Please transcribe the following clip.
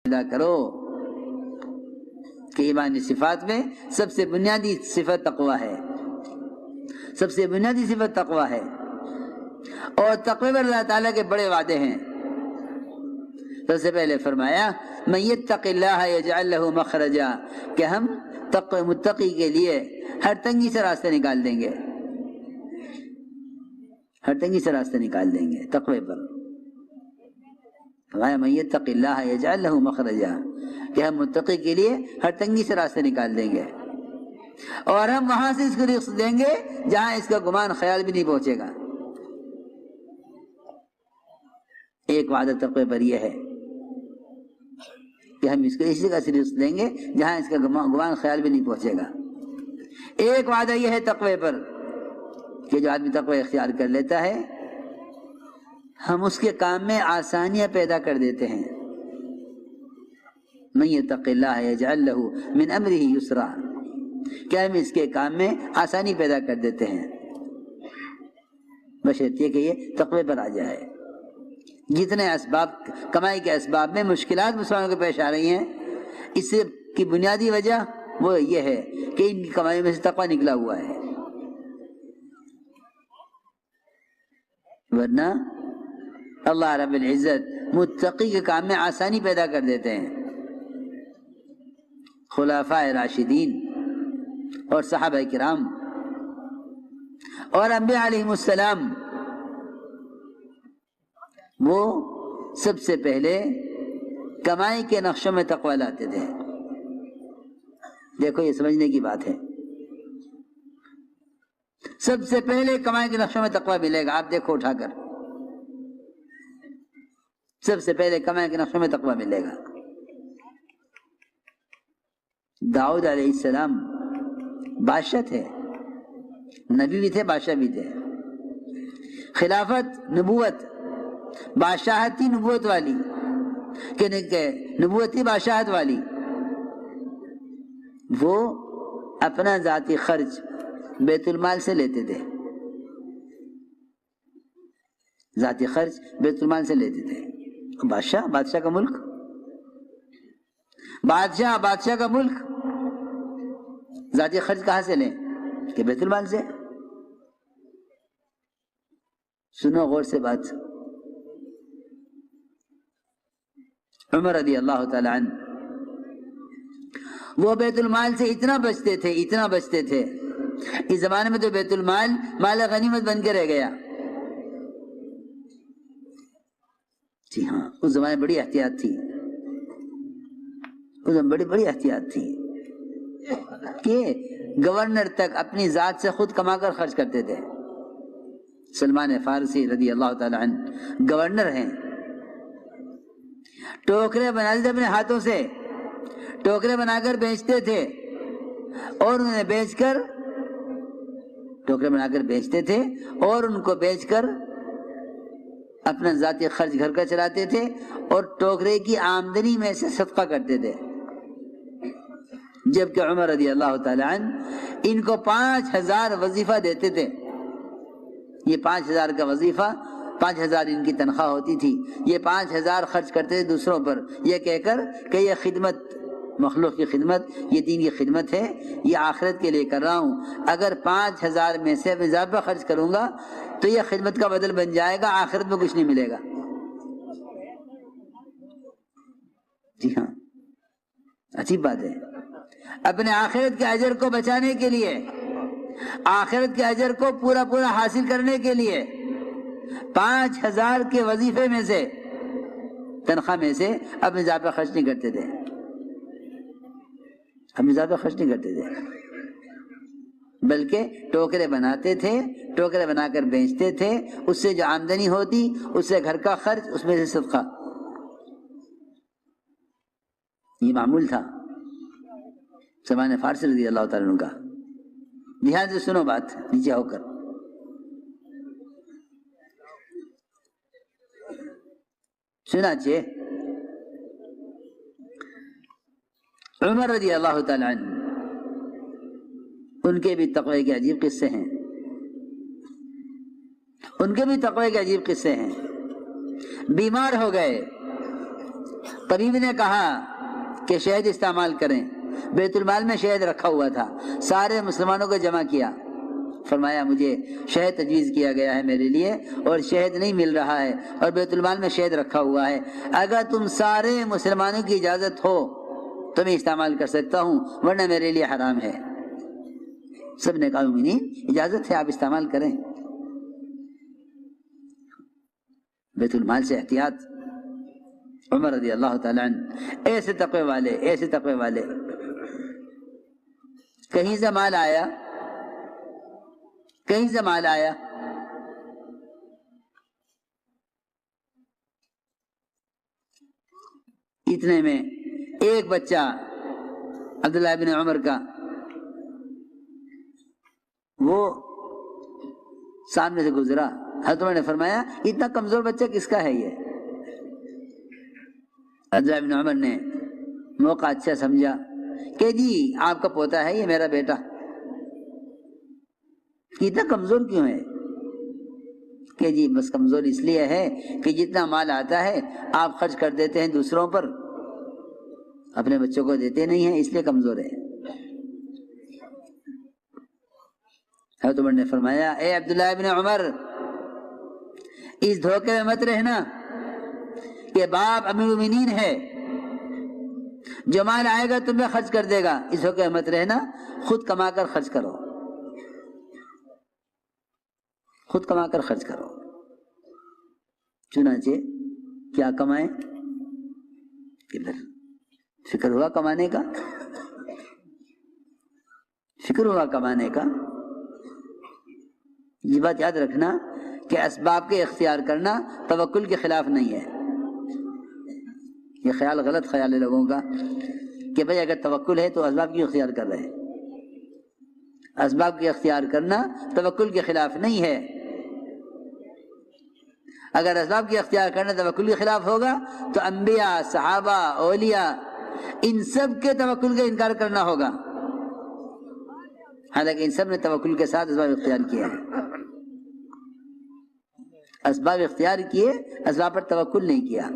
پیدا کرو کہ ایمانی صفات میں سب سے بنیادی صفت تقوی ہے، سب سے بنیادی صفت تقوی ہے، اور تقوی پر اللہ تعالیٰ کے بڑے وعدے ہیں۔ سب سے پہلے فرمایا من یتق اللہ یجعل لہ مخرجا، کہ ہم متقی کے لیے ہر تنگی سے راستہ نکال دیں گے، ہر تنگی سے راستہ نکال دیں گے تقوی پر۔ فرمایا من یتق اللہ یجعل لہ مخرجا، کہ ہم متقی کے لیے ہر تنگی سے راستہ نکال دیں گے، اور ہم وہاں سے اس کو رزق دیں گے جہاں اس کا گمان خیال بھی نہیں پہنچے گا۔ ایک وعدہ تقوی پر یہ ہے کہ ہم اس کو اسی جگہ سے رزق دیں گے جہاں اس کا گمان خیال بھی نہیں پہنچے گا۔ ایک وعدہ یہ ہے تقوی پر کہ جو آدمی تقوی اختیار کر لیتا ہے ہم اس کے کام میں آسانیاں پیدا کر دیتے ہیں۔ من یتق اللہ یجعل لہ من امرہ یسرا، کہ ہم اس کے کام میں آسانی پیدا کر دیتے ہیں، بشرطیہ کہ یہ تقوی پر آ جائے۔ جتنے اسباب کمائی کے اسباب میں مشکلات مسلمانوں کو پیش آ رہی ہیں، اس کی بنیادی وجہ وہ یہ ہے کہ ان کی کمائی میں سے تقوی نکلا ہوا ہے، ورنہ اللہ رب العزت متقی کے کام میں آسانی پیدا کر دیتے ہیں۔ خلفاء راشدین اور صحابہ کرام اور انبیاء علیہم السلام وہ سب سے پہلے کمائی کے نقشوں میں تقوی لاتے تھے۔ دیکھو یہ سمجھنے کی بات ہے، سب سے پہلے کمائی کے نقشوں میں تقوی ملے گا، آپ دیکھو اٹھا کر، سب سے پہلے کمائی کے نقشوں میں تقوی ملے گا۔ داؤد علیہ السلام بادشاہ تھے، نبی بھی تھے، بادشاہ بھی تھے۔ خلافت، نبوت، بادشاہت تھی نبوت والی، کہ نبوت تھی بادشاہت والی، وہ اپنا ذاتی خرچ بیت المال سے لیتے تھے، ذاتی خرچ بیت المال سے لیتے تھے۔ بادشاہ کا ملک، بادشاہ کا ملک، ذاتی خرچ کہاں سے لیں؟ کہ بیت المال سے۔ سنو غور سے بات، عمر رضی اللہ تعالی عنہ وہ بیت المال سے اتنا بچتے تھے، اس زمانے میں تو بیت المال مال غنیمت بن کے رہ گیا۔ جی ہاں، اس زمانے میں بڑی احتیاط تھی، اس میں بڑی احتیاط تھی کہ گورنر تک اپنی ذات سے خود کما کر خرچ کرتے تھے۔ سلمان فارسی رضی اللہ تعالی عنہ گورنر ہیں، ٹوکرے بناتے تھے اپنے ہاتھوں سے، ٹوکرے بنا کر بیچتے تھے، اور انہیں ٹوکرے بنا کر بیچتے تھے اور ان کو بیچ کر اپنا ذاتی خرچ گھر کا چلاتے تھے، اور ٹوکرے کی آمدنی میں سے صدقہ کرتے تھے۔ جبکہ عمر رضی اللہ تعالی عنہ ان کو 5000 وظیفہ دیتے تھے۔ یہ 5000 کا وظیفہ، 5000 ان کی تنخواہ ہوتی تھی، یہ 5000 خرچ کرتے تھے دوسروں پر، یہ کہہ کر کہ یہ خدمت، مخلوق کی خدمت، یہ دین کی خدمت ہے، یہ آخرت کے لیے کر رہا ہوں، اگر 5000 میں سے اضافہ خرچ کروں گا تو یہ خدمت کا بدل بن جائے گا، آخرت میں کچھ نہیں ملے گا۔ جی ہاں، عجیب بات ہے، اپنے آخرت کے اجر کو بچانے کے لیے، آخرت کے اجر کو پورا حاصل کرنے کے لیے 5000 کے وظیفے میں سے، تنخواہ میں سے اپنے اضافہ خرچ نہیں کرتے تھے، بلکہ ٹوکرے بناتے تھے، ٹوکرے بنا کر بیچتے تھے، اس سے جو آمدنی ہوتی اس سے گھر کا خرچ، اس میں سے صدقہ، یہ معمول تھا سلمان فارسی رضی اللہ تعالیٰ عنہ کا۔ دھیان سے سنو بات، نیچے ہو کر چنانچہ عمر رضی اللہ تعالیٰ عنہ ان کے بھی تقوی کے عجیب قصے ہیں، بیمار ہو گئے، طبیب نے کہا کہ شہد استعمال کریں، بیت المال میں شہد رکھا ہوا تھا، سارے مسلمانوں کو جمع کیا، فرمایا مجھے شہد تجویز کیا گیا ہے میرے لیے اور شہد نہیں مل رہا ہے اور بیت المال میں شہد رکھا ہوا ہے، اگر تم سارے مسلمانوں کی اجازت ہو تو میں استعمال کر سکتا ہوں ورنہ میرے لیے حرام ہے۔ سب نے کہا مومنین اجازت ہے آپ استعمال کریں۔ بیت المال سے احتیاط۔ عمر رضی اللہ تعالیٰ عنہ ایسے تقوی والے، ایسے تقوی والے، کہیں سے مال آیا، کہیں سے مال آیا، اتنے میں ایک بچہ عبداللہ بن عمر کا وہ سامنے سے گزرا، حضرت عمر نے فرمایا اتنا کمزور بچہ کس کا ہے یہ؟ عبداللہ بن عمر نے موقع اچھا سمجھا کہ جی آپ کا پوتا ہے یہ میرا بیٹا، اتنا کمزور کیوں ہے؟ کہ جی بس کمزور اس لیے ہے کہ جتنا مال آتا ہے آپ خرچ کر دیتے ہیں دوسروں پر، اپنے بچوں کو دیتے نہیں ہیں، اس لیے کمزور ہے۔ حضرت عمر نے فرمایا اے عبداللہ بن عمر اس دھوکے میں مت رہنا کہ باپ امیر المومنین ہے، جو مال آئے گا تمہیں خرچ کر دے گا، اس دھوکے میں مت رہنا، خود کما کر خرچ کرو، خود کما کر خرچ کرو۔ چنانچہ کیا کمائیں؟ ادھر فکر ہوا کمانے کا، فکر ہوا کمانے کا۔ یہ بات یاد رکھنا کہ اسباب کے اختیار کرنا توکل کے خلاف نہیں ہے۔ یہ خیال غلط خیال ہے لوگوں کا کہ بھئی اگر توکل ہے تو اسباب کی اختیار کر رہے ہیں۔ اسباب کے اختیار کرنا توکل کے خلاف نہیں ہے۔ اگر اسباب کے اختیار کرنا توکل کے خلاف ہوگا تو انبیاء، صحابہ، اولیاء ان سب کے توکل کا انکار کرنا ہوگا، حالانکہ ان سب نے توکل کے ساتھ اسباب اختیار کیا ہے۔ اسباب اختیار کیے، اسباب پر توکل نہیں کیا۔